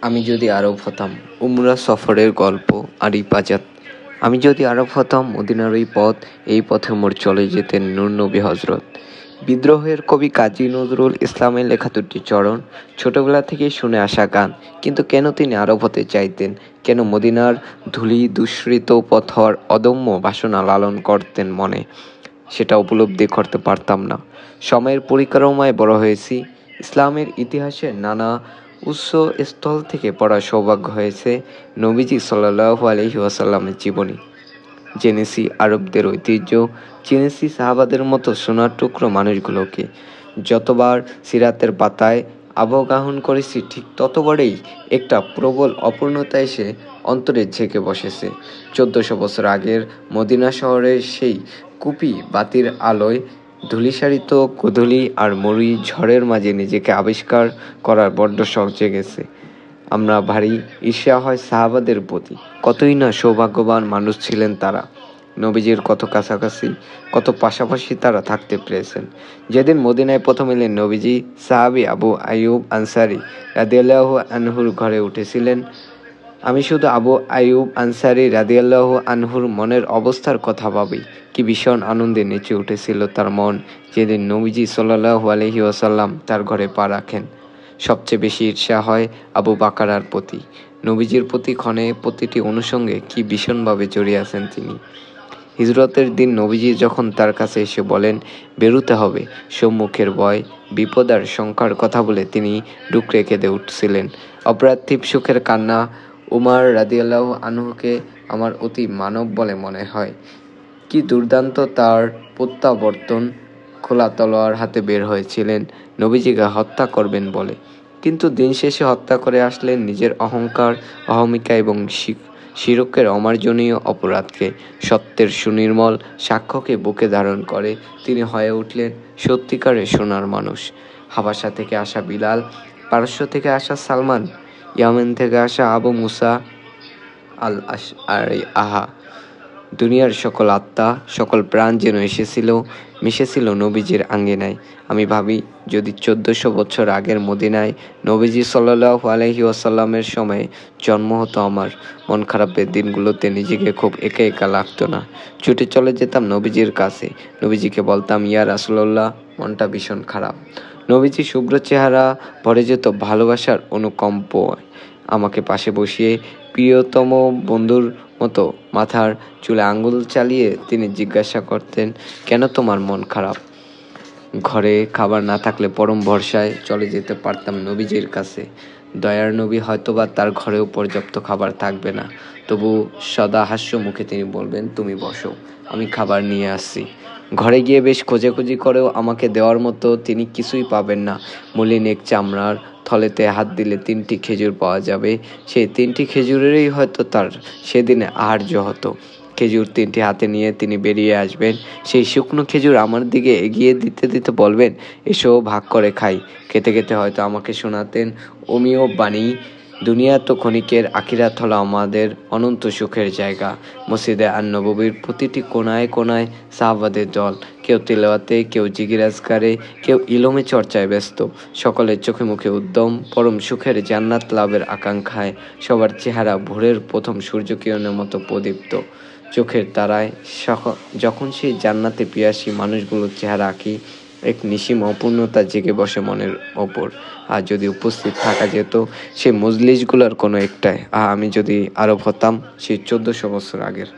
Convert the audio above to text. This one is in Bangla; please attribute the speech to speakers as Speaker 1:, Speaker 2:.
Speaker 1: আমি যদি আরব হতাম। উমরা সফরের গল্প। আরিফ আজাদ। আমি যদি আরব হতাম, মদিনার ওই পথ, এই পথে মোর চলে যেতেন নূর নবী হজরত। বিদ্রোহের কবি কাজী নজরুল ইসলামের লেখা দুটি চরণ, ছোটবেলা থেকেই শুনে আসা গান। কিন্তু কেন তিনি আরব হতে চাইতেন, কেন মদিনার ধূলি দুঃসৃত পথর অদম্য বাসনা লালন করতেন মনে, সেটা উপলব্ধি করতে পারতাম না। সময়ের পরিক্রমায় বড় হয়েছি, ইসলামের ইতিহাসের নানা উৎস স্থল থেকে পড়ার সৌভাগ্য হয়েছে নবীজি সাল্লাল্লাহু আলাইহি ওয়াসাল্লামের জীবনী। জেনেছি আরবদের ঐতিহ্য, চিনেছি সাহাবাদের মতো সোনার টুকরো মানুষগুলোকে। যতবার সিরাতের পাতায় আবগাহন করেছি, ঠিক ততবারেই একটা প্রবল অপূর্ণতা এসে অন্তরে ঝেঁকে বসেছে। 1400 বছর আগের মদিনা শহরের সেই কুপি বাতির আলোয় ধূলিসারিত গোধূলি আর মরুই ঝড়ের মাঝে নিজেকে আবিষ্কার করার বড্ড শখ জেগেছে। আমরা ভারী ঈর্ষা হয় সাহাবাদের প্রতি। কতই না সৌভাগ্যবান মানুষ ছিলেন তারা। নবীজির কত কাছাকাছি, কত পাশাপাশি তারা থাকতে পেরেছেন। যেদিন মদিনায় প্রথম এলেন নবীজি, সাহাবী আবু আইয়ুব আনসারী রাদিয়াল্লাহু আনহুর ঘরে উঠেছিলেন। আমি শুধু আবু আইয়ুব আনসারী রাদিয়াল্লাহু আনহুর মনের অবস্থার কথা ভাবি, কি ভীষণ আনন্দে নেচে উঠেছিল তার মন যেদিন নবীজি সাল্লাল্লাহু আলাইহি ওয়াসাল্লাম তার ঘরে পা রাখেন। সবচেয়ে বেশি ঈর্ষা হয় আবু বাকারার প্রতি। নবীজির প্রতি ক্ষণে প্রতিটি অনুষঙ্গে কি ভীষণভাবে জড়িয়ে আছেন তিনি। হিজরতের দিন নবীজি যখন তার কাছে এসে বলেন, বেরুতে হবে, সম্মুখের ভয়, বিপদ আর শঙ্কার কথা বলে তিনি ডুকরে কেঁদে উঠছিলেন। অপ্রার্থিব সুখের কান্না। উমার রাদিয়াল্লাহু আনহুকে আমার অতি মানব বলে মনে হয়। কি দুর্দান্ত তার প্রত্যাবর্তন! খোলা তলোয়ার হাতে বের হয়েছিলেন নবীজিকে হত্যা করবেন বলে, কিন্তু দিন শেষে হত্যা করে আসলেন নিজের অহংকার, অহমিকা এবং শিরকের অমার্জনীয় অপরাধকে। সত্যের সুনির্মল সাক্ষ্যকে বুকে ধারণ করে তিনি হয়ে উঠলেন সত্যিকারের সোনার মানুষ। হাবাসা থেকে আসা বিলাল, পারস্য থেকে আসা সালমান, ইয়ামেন থেকে আসা আবু মুসা আল আশআরি, আহা, দুনিয়ার সকল আত্মা, সকল প্রাণ যেন মিশেছিল নবীজির আঙ্গিনায়। আমি ভাবি, যদি 1400 বছর আগের মদিনায় নবীজি সাল্লাল্লাহু আলাইহি ওয়াসাল্লামের সময়ে জন্ম হতো আমার, মন খারাপের দিনগুলোতে নিজেকে খুব একা একা লাগতো না। ছুটে চলে যেতাম নবীজির কাছে, নবীজিকে বলতাম, ইয়া রাসূলুল্লাহ, মনটা ভীষণ খারাপ। নবীজি শুভ্র চেহারা ভরে যেত ভালোবাসার অনুকম্পয়। আমাকে পাশে বসিয়ে প্রিয়তম বন্ধুর মতো মাথার চুলে আঙ্গুল চালিয়ে তিনি জিজ্ঞাসা করতেন, কেন তোমার মন খারাপ? ঘরে খাবার না থাকলে পরম ভরসায় চলে যেতে পারতাম নবীজির কাছে। দয়ার নবী, হয়তোবা তার ঘরেও পর্যাপ্ত খাবার থাকবে না, তবু সদা হাস্য মুখে তিনি বলবেন, তুমি বসো, আমি খাবার নিয়ে আসছি। ঘরে গিয়ে বেশ খোঁজাখুঁজি করেও আমাকে দেওয়ার মতো তিনি কিছুই পাবেন না। মলিন এক চামড়ার থলেতে হাত দিলে 3টি খেজুর পাওয়া যাবে। সেই 3টি খেজুরেরই হয়তো তার সেদিনে আহার্য হতো। খেজুর 3টি হাতে নিয়ে তিনি বেরিয়ে আসবেন। সেই শুকনো খেজুর আমার দিকে এগিয়ে দিতে দিতে বলবেন, এসো ভাগ করে খাই। খেতে খেতে হয়তো আমাকে শোনাতেন অমীয় বাণী, দুনিয়া তো ক্ষণিকের, আখিরাত হলো আমাদের অনন্ত সুখের জায়গা। মসজিদে আন-নববীর প্রতিটি কোণায় কোণায় সাহাবাদের দল, কেউ তিলাওয়াতে, কেউ জিকির-আজকারে, কেউ ইলমে চর্চায় ব্যস্ত। সকলের চোখে মুখে উদ্যম, পরম সুখের জান্নাত লাভের আকাঙ্ক্ষায়। সবার চেহারা ভোরের প্রথম সূর্যকিরণের মতো প্রদীপ্ত। চোখের তারায় যখন সেই জান্নাতে পিয়াসী মানুষগুলোর চেহারা আঁকি, এক নিসীম অপূর্ণতা জেগে বসে মনের ওপর। আর যদি উপস্থিত থাকা যেত সেই মজলিসগুলোর কোনো একটায়, আমি যদি আরব হতাম সেই 1400 বছর আগের।